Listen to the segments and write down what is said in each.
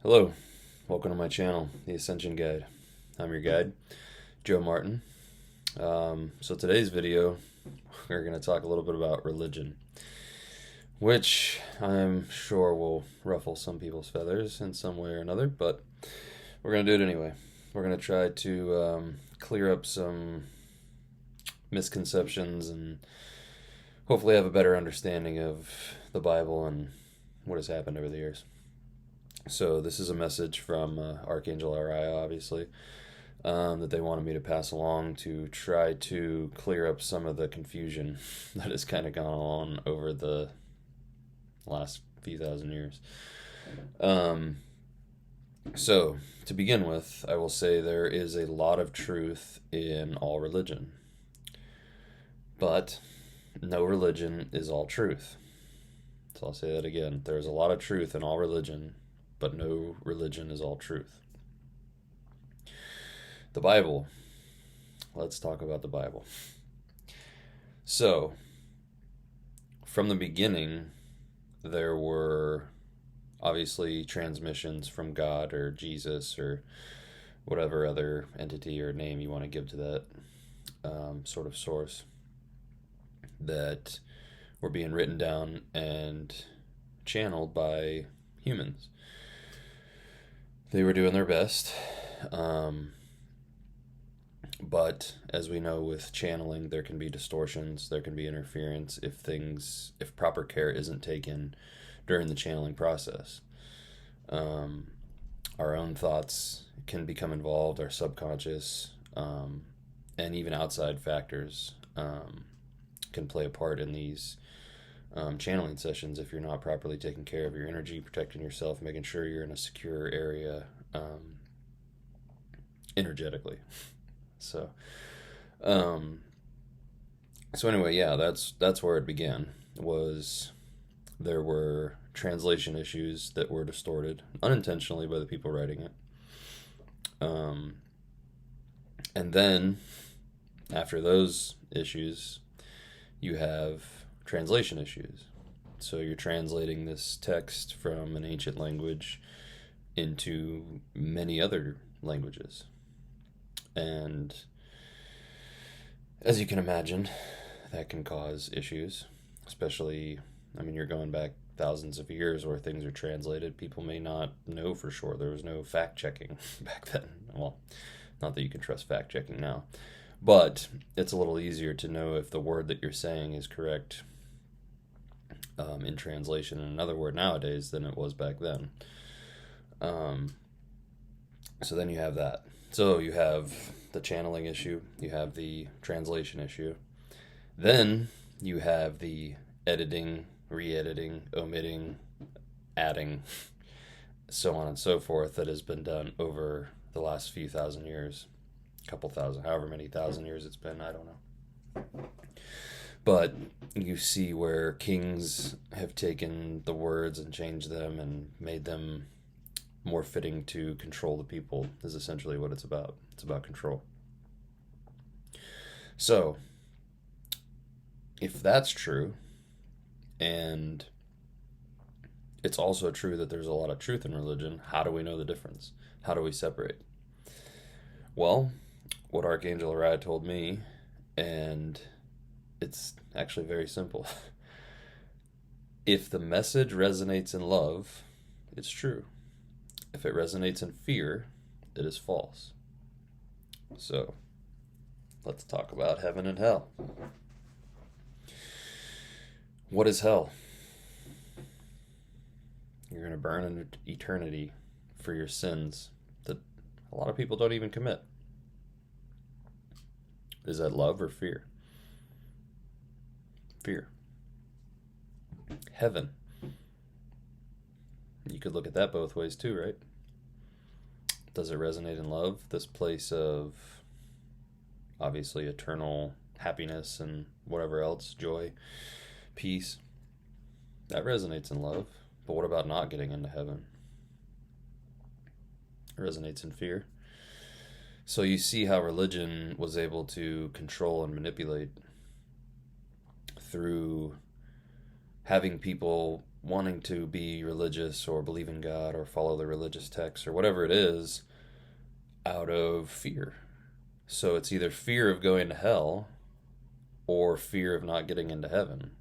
Hello, welcome to my channel, The Ascension Guide. I'm your guide, Joe Martin. So today's video, we're going to talk a little bit about religion, which I'm sure will ruffle some people's feathers in some way or another, but we're going to do it anyway. We're going to try to clear up some misconceptions and hopefully have a better understanding of the Bible and what has happened over the years. So this is a message from Archangel Ariah, obviously, that they wanted me to pass along to try to clear up some of the confusion that has kind of gone on over the last few thousand years. So, to begin with, I will say there is a lot of truth in all religion, but no religion is all truth. So I'll say that again. There's a lot of truth in all religion, but no religion is all truth. The Bible. Let's talk about the Bible. So, from the beginning, there were obviously transmissions from God or Jesus or whatever other entity or name you want to give to that sort of source that were being written down and channeled by humans. They were doing their best, but as we know with channeling, there can be distortions, there can be interference if proper care isn't taken during the channeling process. Our own thoughts can become involved, our subconscious, and even outside factors can play a part in these channeling sessions if you're not properly taking care of your energy, protecting yourself, making sure you're in a secure area energetically. So anyway, yeah, that's where it began. There were translation issues that were distorted unintentionally by the people writing it. And then after those issues, you have translation issues. So you're translating this text from an ancient language into many other languages. And as you can imagine, that can cause issues, especially, you're going back thousands of years where things are translated. People may not know for sure. There was no fact checking back then. Well, not that you can trust fact checking now, but it's a little easier to know if the word that you're saying is correct in translation in another word nowadays than it was back then. So then you have that. So you have the channeling issue, you have the translation issue, then you have the editing, re-editing, omitting, adding, so on and so forth that has been done over the last few thousand years, couple thousand, however many thousand years it's been, I don't know. But you see where kings have taken the words and changed them and made them more fitting to control the people, is essentially what it's about. It's about control. So, if that's true, and it's also true that there's a lot of truth in religion, how do we know the difference? How do we separate? Well, what Archangel Ariah told me, and it's actually very simple. If the message resonates in love, it's true. If it resonates in fear, it is false. So, let's talk about heaven and hell. What is hell? You're going to burn in eternity for your sins that a lot of people don't even commit. Is that love or fear? Fear. Heaven. You could look at that both ways too, right? Does it resonate in love? This place of obviously eternal happiness and whatever else, joy, peace. That resonates in love. But what about not getting into heaven? It resonates in fear. So you see how religion was able to control and manipulate through having people wanting to be religious or believe in God or follow the religious texts or whatever it is out of fear. So it's either fear of going to hell or fear of not getting into heaven.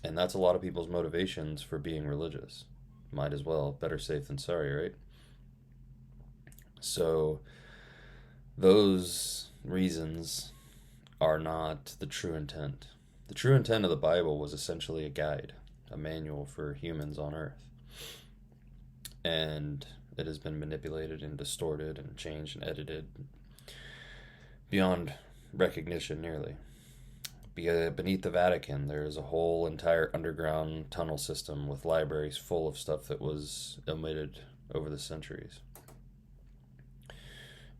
And that's a lot of people's motivations for being religious. Might as well, better safe than sorry, right? So those reasons are not the true intent. The true intent of the Bible was essentially a guide, a manual for humans on earth. And it has been manipulated and distorted and changed and edited beyond recognition nearly. Beneath the Vatican, there is a whole entire underground tunnel system with libraries full of stuff that was omitted over the centuries.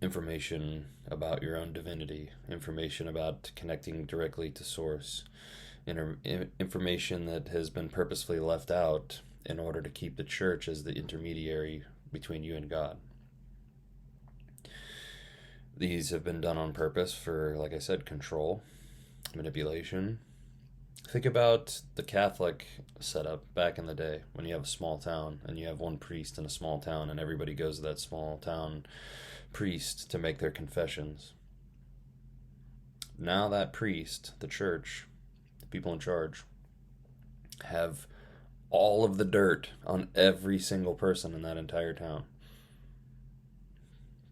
Information about your own divinity, information about connecting directly to source, information that has been purposefully left out in order to keep the church as the intermediary between you and God. These have been done on purpose for, like I said, control, manipulation. Think about the Catholic setup back in the day when you have a small town and you have one priest in a small town and everybody goes to that small town priest to make their confessions. Now that priest, the church, the people in charge, have all of the dirt on every single person in that entire town.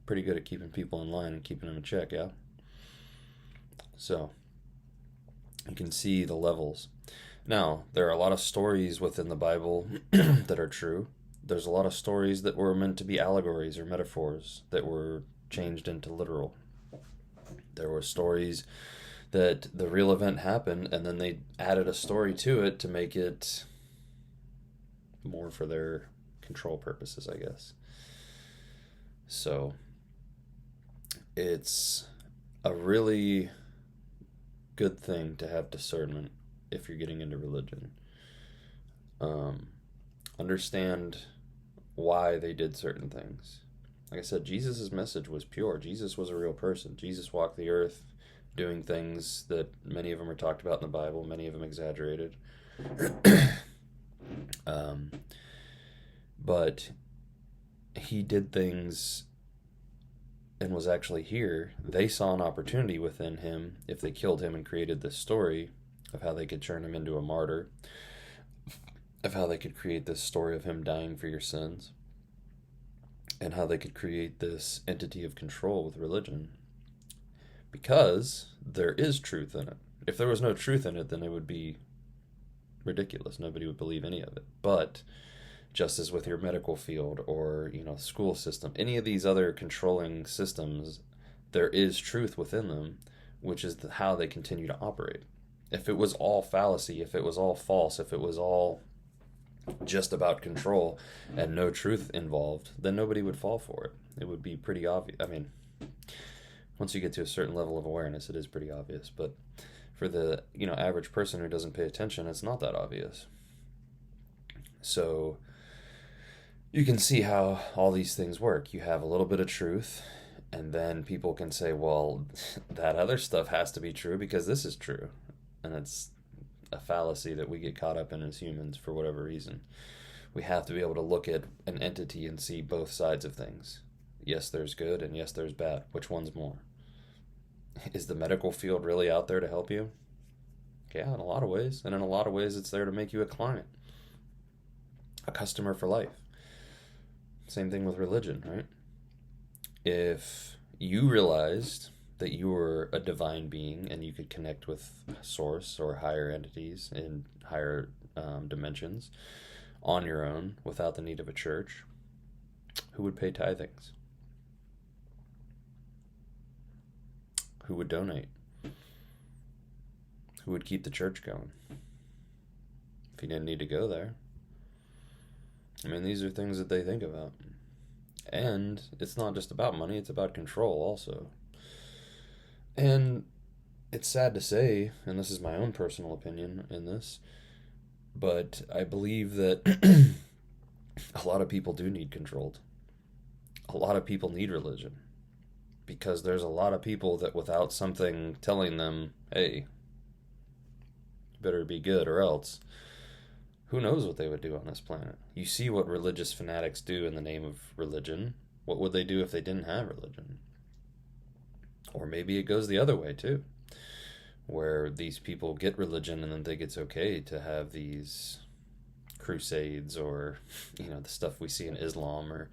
Pretty good at keeping people in line and keeping them in check, yeah? So, you can see the levels. Now, there are a lot of stories within the Bible that are true. There's a lot of stories that were meant to be allegories or metaphors that were changed into literal. There were stories that the real event happened and then they added a story to it to make it more for their control purposes, I guess. So, it's a really good thing to have discernment if you're getting into religion. Understand why they did certain things. Like I said, Jesus' message was pure. Jesus was a real person. Jesus walked the earth doing things that many of them are talked about in the Bible, many of them exaggerated. But he did things and was actually here. They saw an opportunity within him if they killed him and created this story of how they could turn him into a martyr, of how they could create this story of him dying for your sins, and how they could create this entity of control with religion. Because there is truth in it. If there was no truth in it, then it would be ridiculous. Nobody would believe any of it. But just as with your medical field or, school system, any of these other controlling systems, there is truth within them, which is how they continue to operate. If it was all fallacy, if it was all false, if it was all just about control and no truth involved, then nobody would fall for it. It would be pretty obvious. I mean, once you get to a certain level of awareness, it is pretty obvious. But for the, average person who doesn't pay attention, it's not that obvious. So you can see how all these things work. You have a little bit of truth, and then people can say, well, that other stuff has to be true because this is true. And it's a fallacy that we get caught up in as humans for whatever reason. We have to be able to look at an entity and see both sides of things. Yes, there's good, and yes, there's bad. Which one's more? Is the medical field really out there to help you? Yeah, in a lot of ways. And in a lot of ways, it's there to make you a client, a customer for life. Same thing with religion, right? If you realized that you were a divine being and you could connect with source or higher entities in higher dimensions on your own without the need of a church, who would pay tithings? Who would donate? Who would keep the church going if you didn't need to go there? I mean, these are things that they think about. And it's not just about money, it's about control also. And it's sad to say, and this is my own personal opinion in this, but I believe that a lot of people do need controlled. A lot of people need religion. Because there's a lot of people that without something telling them, hey, you better be good or else, Who knows what they would do on this planet? You see what religious fanatics do in the name of religion. What would they do if they didn't have religion? Or maybe it goes the other way too, where these people get religion and then think it's okay to have these crusades, or the stuff we see in Islam, or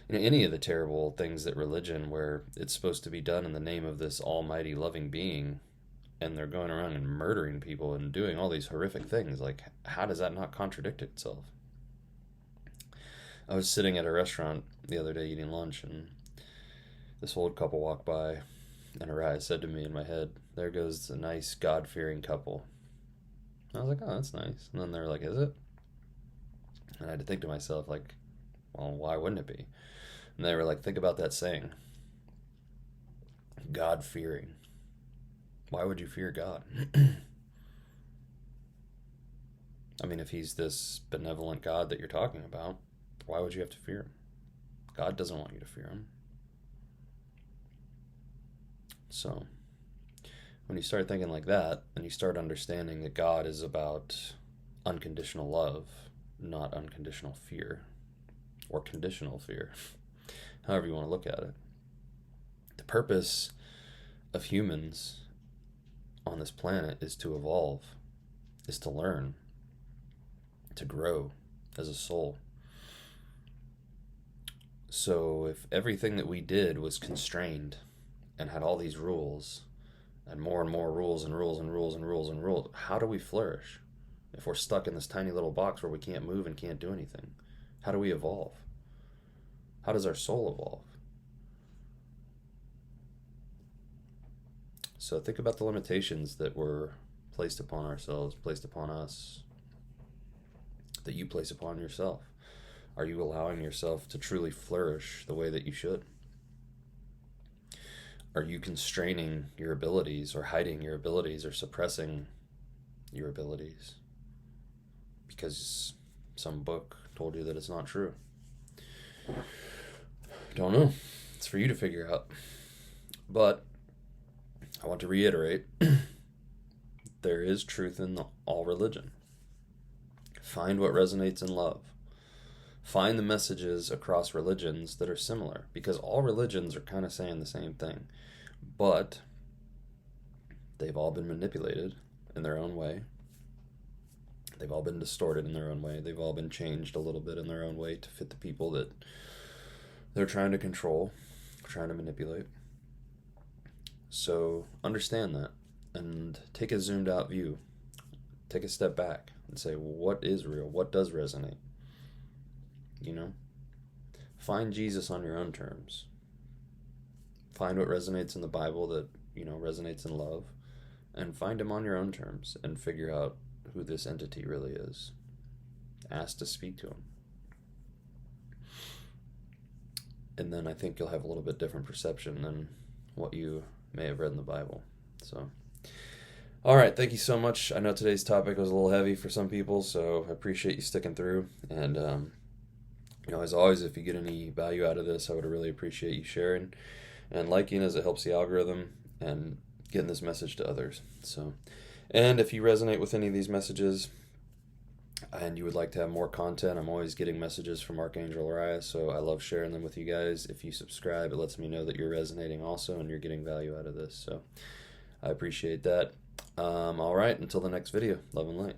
any of the terrible things that religion, where it's supposed to be done in the name of this almighty loving being, and they're going around and murdering people and doing all these horrific things. Like, how does that not contradict itself? I was sitting at a restaurant the other day eating lunch, and this old couple walked by, and Ariah said to me in my head, "There goes a nice God-fearing couple." I was like, "Oh, that's nice." And then they were like, "Is it?" And I had to think to myself, like, well, why wouldn't it be? And they were like, "Think about that saying, God-fearing. Why would you fear God?" I mean, if he's this benevolent God that you're talking about, why would you have to fear him? God doesn't want you to fear him. So, when you start thinking like that, and you start understanding that God is about unconditional love, not unconditional fear, or conditional fear, however you want to look at it. The purpose of humans on this planet is to evolve, is to learn, to grow as a soul. So if everything that we did was constrained and had all these rules and more rules and rules and rules and rules and rules, how do we flourish if we're stuck in this tiny little box where we can't move and can't do anything? How do we evolve? How does our soul evolve? So think about the limitations that were placed upon ourselves, placed upon us, that you place upon yourself. Are you allowing yourself to truly flourish the way that you should? Are you constraining your abilities, or hiding your abilities, or suppressing your abilities because some book told you that it's not true? Don't know. It's for you to figure out. But I want to reiterate, there is truth in all religion. Find what resonates in love. Find the messages across religions that are similar, because all religions are kind of saying the same thing, but they've all been manipulated in their own way. They've all been distorted in their own way. They've all been changed a little bit in their own way to fit the people that they're trying to control, trying to manipulate. So understand that and take a zoomed out view. Take a step back and say, what is real? What does resonate? Find Jesus on your own terms. Find what resonates in the Bible that, resonates in love, and find him on your own terms and figure out who this entity really is. Ask to speak to him. And then I think you'll have a little bit different perception than what you may have read in the Bible. So, all right, thank you so much. I know today's topic was a little heavy for some people, so I appreciate you sticking through. And, as always, if you get any value out of this, I would really appreciate you sharing and liking, as it helps the algorithm and getting this message to others. So, and if you resonate with any of these messages and you would like to have more content, I'm always getting messages from Archangel Ariah, so I love sharing them with you guys. If you subscribe, it lets me know that you're resonating also and you're getting value out of this. So I appreciate that. All right, until the next video, love and light.